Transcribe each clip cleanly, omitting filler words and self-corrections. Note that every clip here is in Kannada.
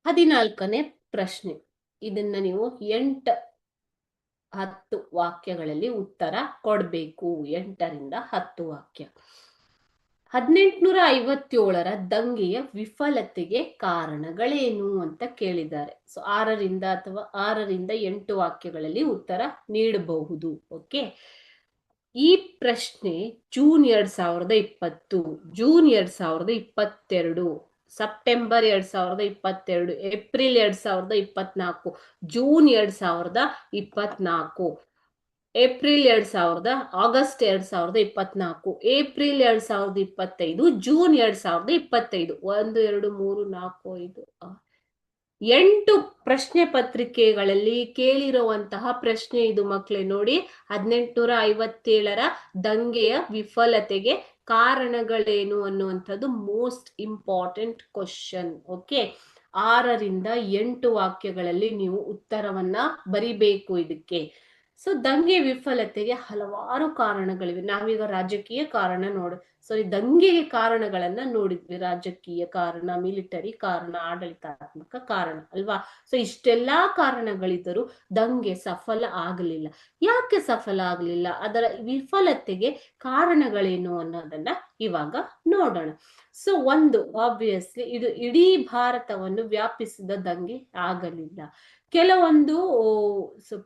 14ನೇ ಪ್ರಶ್ನೆ. ಇದನ್ನ ನೀವು 8-10 ವಾಕ್ಯಗಳಲ್ಲಿ ಉತ್ತರ ಕೊಡ್ಬೇಕು. 8ರಿಂದ 10 ವಾಕ್ಯ. 1857ರ ದಂಗೆಯ ವಿಫಲತೆಗೆ ಕಾರಣಗಳೇನು ಅಂತ ಕೇಳಿದ್ದಾರೆ. ಸೊ 6ರಿಂದ 8 ವಾಕ್ಯಗಳಲ್ಲಿ ಉತ್ತರ ನೀಡಬಹುದು. ಓಕೆ, ಈ ಪ್ರಶ್ನೆ June 2020, June 2022, September 2022, April 2024, June 2024, April 2000, August 2024, April 2025, June 2025. 1, 2, 3, 4, 5, 8 ಪ್ರಶ್ನೆ ಪತ್ರಿಕೆಗಳಲ್ಲಿ ಕೇಳಿರುವಂತಹ ಪ್ರಶ್ನೆ ಇದು ಮಕ್ಕಳೇ. ನೋಡಿ, 1857ರ ದಂಗೆಯ ವಿಫಲತೆಗೆ ಕಾರಣಗಳೇನು ಅನ್ನುವಂಥದ್ದು ಮೋಸ್ಟ್ ಇಂಪಾರ್ಟೆಂಟ್ ಕ್ವಶನ್. ಓಕೆ, 6ರಿಂದ 8 ವಾಕ್ಯಗಳಲ್ಲಿ ನೀವು ಉತ್ತರವನ್ನ ಬರಿಬೇಕು ಇದಕ್ಕೆ. ಸೊ ದಂಗೆ ವಿಫಲತೆಗೆ ಹಲವಾರು ಕಾರಣಗಳಿವೆ. ನಾವೀಗ ರಾಜಕೀಯ ಕಾರಣ ದಂಗೆಗೆ ಕಾರಣಗಳನ್ನ ನೋಡಿದ್ವಿ. ರಾಜಕೀಯ ಕಾರಣ, ಮಿಲಿಟರಿ ಕಾರಣ, ಆಡಳಿತಾತ್ಮಕ ಕಾರಣ ಅಲ್ವಾ. ಸೊ ಇಷ್ಟೆಲ್ಲಾ ಕಾರಣಗಳಿದ್ದರೂ ದಂಗೆ ಸಫಲ ಆಗಲಿಲ್ಲ. ಯಾಕೆ ಸಫಲ ಆಗಲಿಲ್ಲ? ಅದರ ವಿಫಲತೆಗೆ ಕಾರಣಗಳೇನು ಅನ್ನೋದನ್ನ ಇವಾಗ ನೋಡೋಣ. ಸೊ ಒಂದು, ಆಬ್ವಿಯಸ್ಲಿ ಇದು ಇಡೀ ಭಾರತವನ್ನು ವ್ಯಾಪಿಸಿದ ದಂಗೆ ಆಗಲಿಲ್ಲ. ಕೆಲವೊಂದು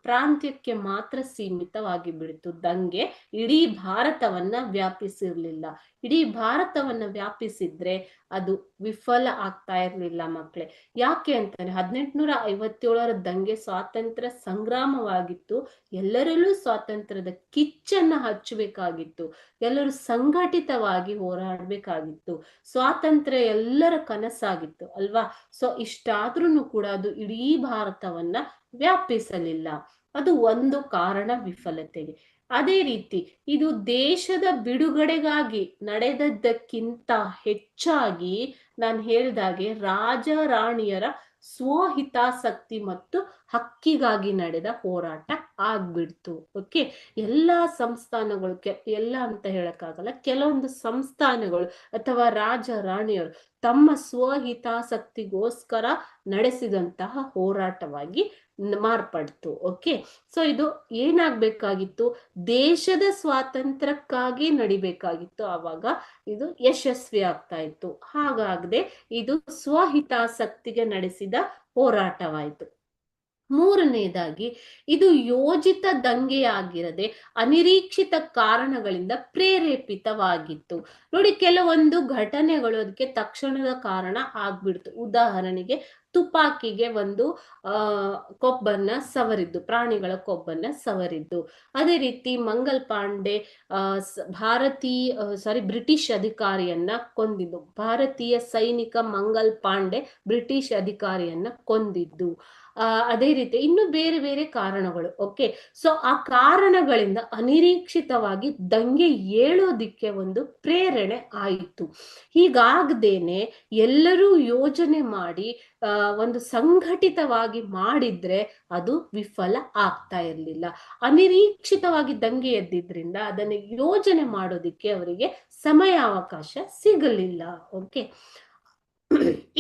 ಪ್ರಾಂತ್ಯಕ್ಕೆ ಮಾತ್ರ ಸೀಮಿತವಾಗಿ ಬಿಡ್ತು ದಂಗೆ. ಇಡೀ ಭಾರತವನ್ನ ವ್ಯಾಪಿಸಿರ್ಲಿಲ್ಲ. ಇಡೀ ಭಾರತವನ್ನ ವ್ಯಾಪಿಸಿದ್ರೆ ಅದು ವಿಫಲ ಆಗ್ತಾ ಇರ್ಲಿಲ್ಲ ಮಕ್ಕಳೇ. ಯಾಕೆ ಅಂತಾನೆ 1857ರ ದಂಗೆ ಸ್ವಾತಂತ್ರ್ಯ ಸಂಗ್ರಾಮವಾಗಿತ್ತು. ಎಲ್ಲರಲ್ಲೂ ಸ್ವಾತಂತ್ರ್ಯದ ಕಿಚ್ಚನ್ನ ಹಚ್ಚಬೇಕಾಗಿತ್ತು. ಎಲ್ಲರೂ ಸಂಘಟಿತವಾಗಿ ಹೋರಾಡ್ಬೇಕಾಗಿತ್ತು. ಸ್ವಾತಂತ್ರ್ಯ ಎಲ್ಲರ ಕನಸಾಗಿತ್ತು ಅಲ್ವಾ. ಸೊ ಇಷ್ಟಾದ್ರೂ ಕೂಡ ಅದು ಇಡೀ ಭಾರತವನ್ನ ವ್ಯಾಪಿಸಲಿಲ್ಲ. ಅದು ಒಂದು ಕಾರಣ ವಿಫಲತೆಗೆ. ಅದೇ ರೀತಿ ಇದು ದೇಶದ ಬಿಡುಗಡೆಗಾಗಿ ನಡೆದದ್ದಕ್ಕಿಂತ ಹೆಚ್ಚಾಗಿ ನಾನು ಹೇಳಿದಾಗೆ ರಾಜ ರಾಣಿಯರ ಸ್ವಹಿತಾಸಕ್ತಿ ಮತ್ತು ಹಕ್ಕಿಗಾಗಿ ನಡೆದ ಹೋರಾಟ ಆಗ್ಬಿಡ್ತು. ಓಕೆ, ಎಲ್ಲಾ ಸಂಸ್ಥಾನಗಳು, ಎಲ್ಲ ಅಂತ ಹೇಳಕ್ಕಾಗಲ್ಲ, ಕೆಲವೊಂದು ಸಂಸ್ಥಾನಗಳು ಅಥವಾ ರಾಜ ರಾಣಿಯರು ತಮ್ಮ ಸ್ವಹಿತಾಸಕ್ತಿಗೋಸ್ಕರ ನಡೆಸಿದಂತಹ ಹೋರಾಟವಾಗಿ ಮಾರ್ಪಡ್ತು. ಓಕೆ, ಸೊ ಇದು ಏನಾಗ್ಬೇಕಾಗಿತ್ತು? ದೇಶದ ಸ್ವಾತಂತ್ರ್ಯಕ್ಕಾಗಿ ನಡಿಬೇಕಾಗಿತ್ತು. ಆವಾಗ ಇದು ಯಶಸ್ವಿ ಆಗ್ತಾ ಇತ್ತು. ಹಾಗಾಗದೆ ಇದು ಸ್ವಹಿತಾಸಕ್ತಿಗೆ ನಡೆಸಿದ ಹೋರಾಟವಾಯಿತು. ಮೂರನೇದಾಗಿ ಇದು ಯೋಜಿತ ದಂಗೆಯಾಗಿರದೆ ಅನಿರೀಕ್ಷಿತ ಕಾರಣಗಳಿಂದ ಪ್ರೇರೇಪಿತವಾಗಿತ್ತು. ನೋಡಿ, ಕೆಲವೊಂದು ಘಟನೆಗಳು ಅದಕ್ಕೆ ತಕ್ಷಣದ ಕಾರಣ ಆಗ್ಬಿಡ್ತು. ಉದಾಹರಣೆಗೆ ತುಪಾಕಿಗೆ ಒಂದು ಕೊಬ್ಬನ್ನ ಸವರಿದ್ದು, ಪ್ರಾಣಿಗಳ ಕೊಬ್ಬನ್ನ ಸವರಿದ್ದು. ಅದೇ ರೀತಿ ಮಂಗಲ್ ಪಾಂಡೆ ಬ್ರಿಟಿಷ್ ಅಧಿಕಾರಿಯನ್ನ ಕೊಂದಿದ್ದು. ಭಾರತೀಯ ಸೈನಿಕ ಮಂಗಲ್ ಪಾಂಡೆ ಬ್ರಿಟಿಷ್ ಅಧಿಕಾರಿಯನ್ನ ಕೊಂದಿದ್ದು. ಅದೇ ರೀತಿ ಇನ್ನು ಬೇರೆ ಬೇರೆ ಕಾರಣಗಳು. ಓಕೆ, ಸೊ ಆ ಕಾರಣಗಳಿಂದ ಅನಿರೀಕ್ಷಿತವಾಗಿ ದಂಗೆ ಏಳೋದಿಕ್ಕೆ ಒಂದು ಪ್ರೇರಣೆ ಆಯಿತು. ಹೀಗಾಗದೇನೆ ಎಲ್ಲರೂ ಯೋಜನೆ ಮಾಡಿ ಒಂದು ಸಂಘಟಿತವಾಗಿ ಮಾಡಿದ್ರೆ ಅದು ವಿಫಲ ಆಗ್ತಾ ಇರ್ಲಿಲ್ಲ. ಅನಿರೀಕ್ಷಿತವಾಗಿ ದಂಗೆ ಎದ್ದಿದ್ರಿಂದ ಅದನ್ನು ಯೋಜನೆ ಮಾಡೋದಿಕ್ಕೆ ಅವರಿಗೆ ಸಮಯಾವಕಾಶ ಸಿಗಲಿಲ್ಲ. ಓಕೆ,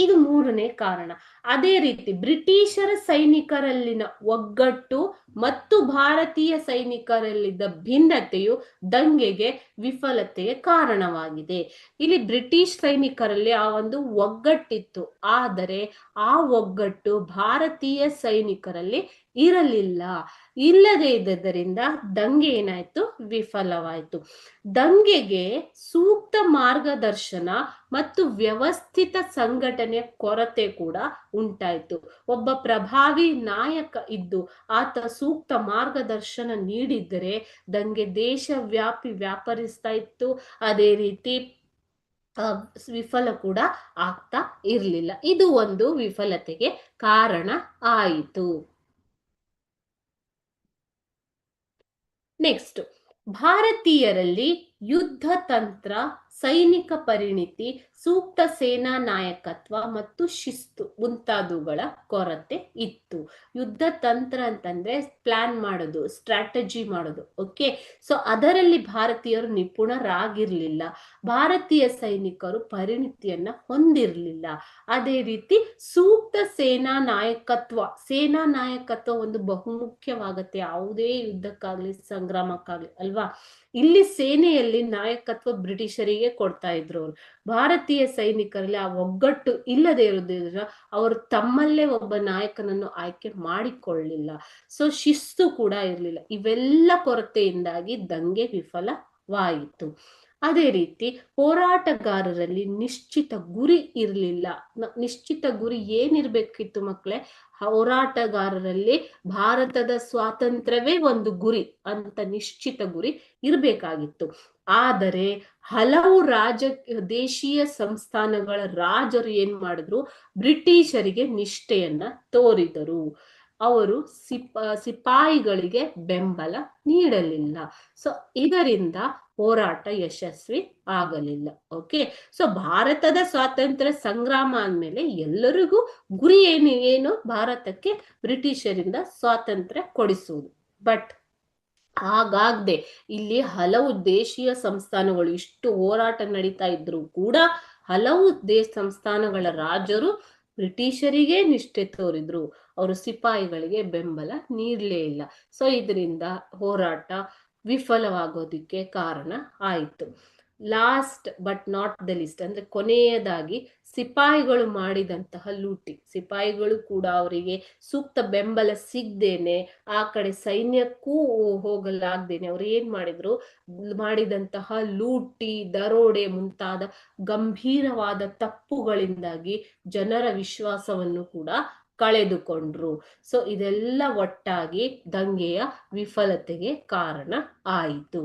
ಇದು ಮೂರನೇ ಕಾರಣ. ಅದೇ ರೀತಿ ಬ್ರಿಟಿಷರ ಸೈನಿಕರಲ್ಲಿನ ಒಗ್ಗಟ್ಟು ಮತ್ತು ಭಾರತೀಯ ಸೈನಿಕರಲ್ಲಿದ್ದ ಭಿನ್ನತೆಯು ದಂಗೆಗೆ ವಿಫಲತೆಗೆ ಕಾರಣವಾಗಿದೆ. ಇಲ್ಲಿ ಬ್ರಿಟಿಷ್ ಸೈನಿಕರಲ್ಲಿ ಆ ಒಂದು ಒಗ್ಗಟ್ಟಿತ್ತು, ಆದರೆ ಆ ಒಗ್ಗಟ್ಟು ಭಾರತೀಯ ಸೈನಿಕರಲ್ಲಿ ಇರಲಿಲ್ಲ. ಇಲ್ಲದೆ ಇದ್ದರಿಂದ ದಂಗೆ ಏನಾಯ್ತು? ವಿಫಲವಾಯಿತು. ದಂಗೆಗೆ ಸೂಕ್ತ ಮಾರ್ಗದರ್ಶನ ಮತ್ತು ವ್ಯವಸ್ಥಿತ ಸಂಘಟನೆಯ ಕೊರತೆ ಕೂಡ ಉಂಟಾಯಿತು. ಒಬ್ಬ ಪ್ರಭಾವಿ ನಾಯಕ ಇದ್ದು ಆತ ಸೂಕ್ತ ಮಾರ್ಗದರ್ಶನ ನೀಡಿದರೆ ದಂಗೆ ದೇಶವ್ಯಾಪಿ ವ್ಯಾಪರಿಸ್ತಾ ಇತ್ತು. ಅದೇ ರೀತಿ ವಿಫಲ ಕೂಡ ಆಗ್ತಾ ಇರ್ಲಿಲ್ಲ. ಇದು ಒಂದು ವಿಫಲತೆಗೆ ಕಾರಣ ಆಯಿತು. ನೆಕ್ಸ್ಟ್, ಭಾರತೀಯರಲ್ಲಿ ಯುದ್ಧ ತಂತ್ರ, ಸೈನಿಕ ಪರಿಣಿತಿ, ಸೂಕ್ತ ಸೇನಾ ನಾಯಕತ್ವ ಮತ್ತು ಶಿಸ್ತು ಮುಂತಾದವುಗಳ ಕೊರತೆ ಇತ್ತು. ಯುದ್ಧ ತಂತ್ರ ಅಂತಂದ್ರೆ ಪ್ಲಾನ್ ಮಾಡೋದು, ಸ್ಟ್ರಾಟಜಿ ಮಾಡೋದು. ಓಕೆ, ಸೊ ಅದರಲ್ಲಿ ಭಾರತೀಯರು ನಿಪುಣರಾಗಿರ್ಲಿಲ್ಲ. ಭಾರತೀಯ ಸೈನಿಕರು ಪರಿಣಿತಿಯನ್ನ ಹೊಂದಿರಲಿಲ್ಲ. ಅದೇ ರೀತಿ ಸೂಕ್ತ ಸೇನಾ ನಾಯಕತ್ವ ಒಂದು ಬಹುಮುಖ್ಯವಾಗತ್ತೆ ಯಾವುದೇ ಯುದ್ಧಕ್ಕಾಗ್ಲಿ ಸಂಗ್ರಾಮಕ್ಕಾಗ್ಲಿ ಅಲ್ವಾ. ಇಲ್ಲಿ ಸೇನೆಯಲ್ಲಿ ನಾಯಕತ್ವ ಬ್ರಿಟಿಷರಿಗೆ ಕೊಡ್ತಾ ಇದ್ರು ಅವರು. ಭಾರತೀಯ ಸೈನಿಕರಲ್ಲಿ ಆ ಒಗ್ಗಟ್ಟು ಇಲ್ಲದೆ ಇರೋದ್ರಿಂದ ಅವರು ತಮ್ಮಲ್ಲೇ ಒಬ್ಬ ನಾಯಕನನ್ನು ಆಯ್ಕೆ ಮಾಡಿಕೊಳ್ಳಲಿಲ್ಲ. ಸೊ ಶಿಸ್ತು ಕೂಡ ಇರಲಿಲ್ಲ. ಇವೆಲ್ಲ ಕೊರತೆಯಿಂದಾಗಿ ದಂಗೆ ವಿಫಲವಾಯಿತು. ಅದೇ ರೀತಿ ಹೋರಾಟಗಾರರಲ್ಲಿ ನಿಶ್ಚಿತ ಗುರಿ ಇರಲಿಲ್ಲ. ನಿಶ್ಚಿತ ಗುರಿ ಏನಿರ್ಬೇಕಿತ್ತು ಮಕ್ಕಳೇ? ಹೋರಾಟಗಾರರಲ್ಲಿ ಭಾರತದ ಸ್ವಾತಂತ್ರ್ಯವೇ ಒಂದು ಗುರಿ ಅಂತ ನಿಶ್ಚಿತ ಗುರಿ ಇರಬೇಕಾಗಿತ್ತು. ಆದರೆ ಹಲವು ದೇಶೀಯ ಸಂಸ್ಥಾನಗಳ ರಾಜರು ಏನ್ ಮಾಡಿದ್ರು? ಬ್ರಿಟಿಷರಿಗೆ ನಿಷ್ಠೆಯನ್ನ ತೋರಿದರು. ಅವರು ಸಿಪಾಯಿಗಳಿಗೆ ಬೆಂಬಲ ನೀಡಲಿಲ್ಲ. ಸೊ ಇದರಿಂದ ಹೋರಾಟ ಯಶಸ್ವಿ ಆಗಲಿಲ್ಲ. ಓಕೆ, ಸೊ ಭಾರತದ ಸ್ವಾತಂತ್ರ್ಯ ಸಂಗ್ರಾಮ ಅಂದ್ಮೇಲೆ ಎಲ್ಲರಿಗೂ ಗುರಿ ಏನು? ಭಾರತಕ್ಕೆ ಬ್ರಿಟಿಷರಿಂದ ಸ್ವಾತಂತ್ರ್ಯ ಕೊಡಿಸುವುದು. ಬಟ್ ಹಾಗಾಗದೆ ಇಲ್ಲಿ ಹಲವು ದೇಶೀಯ ಸಂಸ್ಥಾನಗಳು ಇಷ್ಟು ಹೋರಾಟ ನಡೀತಾ ಇದ್ರು ಕೂಡ ಹಲವು ಸಂಸ್ಥಾನಗಳ ರಾಜರು ಬ್ರಿಟಿಷರಿಗೆ ನಿಷ್ಠೆ ತೋರಿದ್ರು. ಅವರು ಸಿಪಾಯಿಗಳಿಗೆ ಬೆಂಬಲ ನೀಡಲೇ ಇಲ್ಲ. ಸೊ ಇದರಿಂದ ಹೋರಾಟ ವಿಫಲವಾಗೋದಿಕ್ಕೆ ಕಾರಣ ಆಯಿತು. Last but not the list ಅಂದ್ರೆ ಕೊನೆಯದಾಗಿ ಸಿಪಾಯಿಗಳು ಮಾಡಿದಂತಹ ಲೂಟಿ. ಸಿಪಾಯಿಗಳು ಕೂಡ ಅವರಿಗೆ ಸೂಕ್ತ ಬೆಂಬಲ ಸಿಗದೇನೆ, ಆ ಕಡೆ ಸೈನ್ಯಕ್ಕೂ ಹೋಗಲಾಗ್ದೇನೆ ಅವ್ರು ಏನ್ ಮಾಡಿದಂತಹ ಲೂಟಿ, ದರೋಡೆ ಮುಂತಾದ ಗಂಭೀರವಾದ ತಪ್ಪುಗಳಿಂದಾಗಿ ಜನರ ವಿಶ್ವಾಸವನ್ನು ಕೂಡ ಕಳೆದುಕೊಂಡ್ರು. ಸೊ ಇದೆಲ್ಲ ಒಟ್ಟಾಗಿ ದಂಗೆಯ ವಿಫಲತೆಗೆ ಕಾರಣ ಆಯಿತು.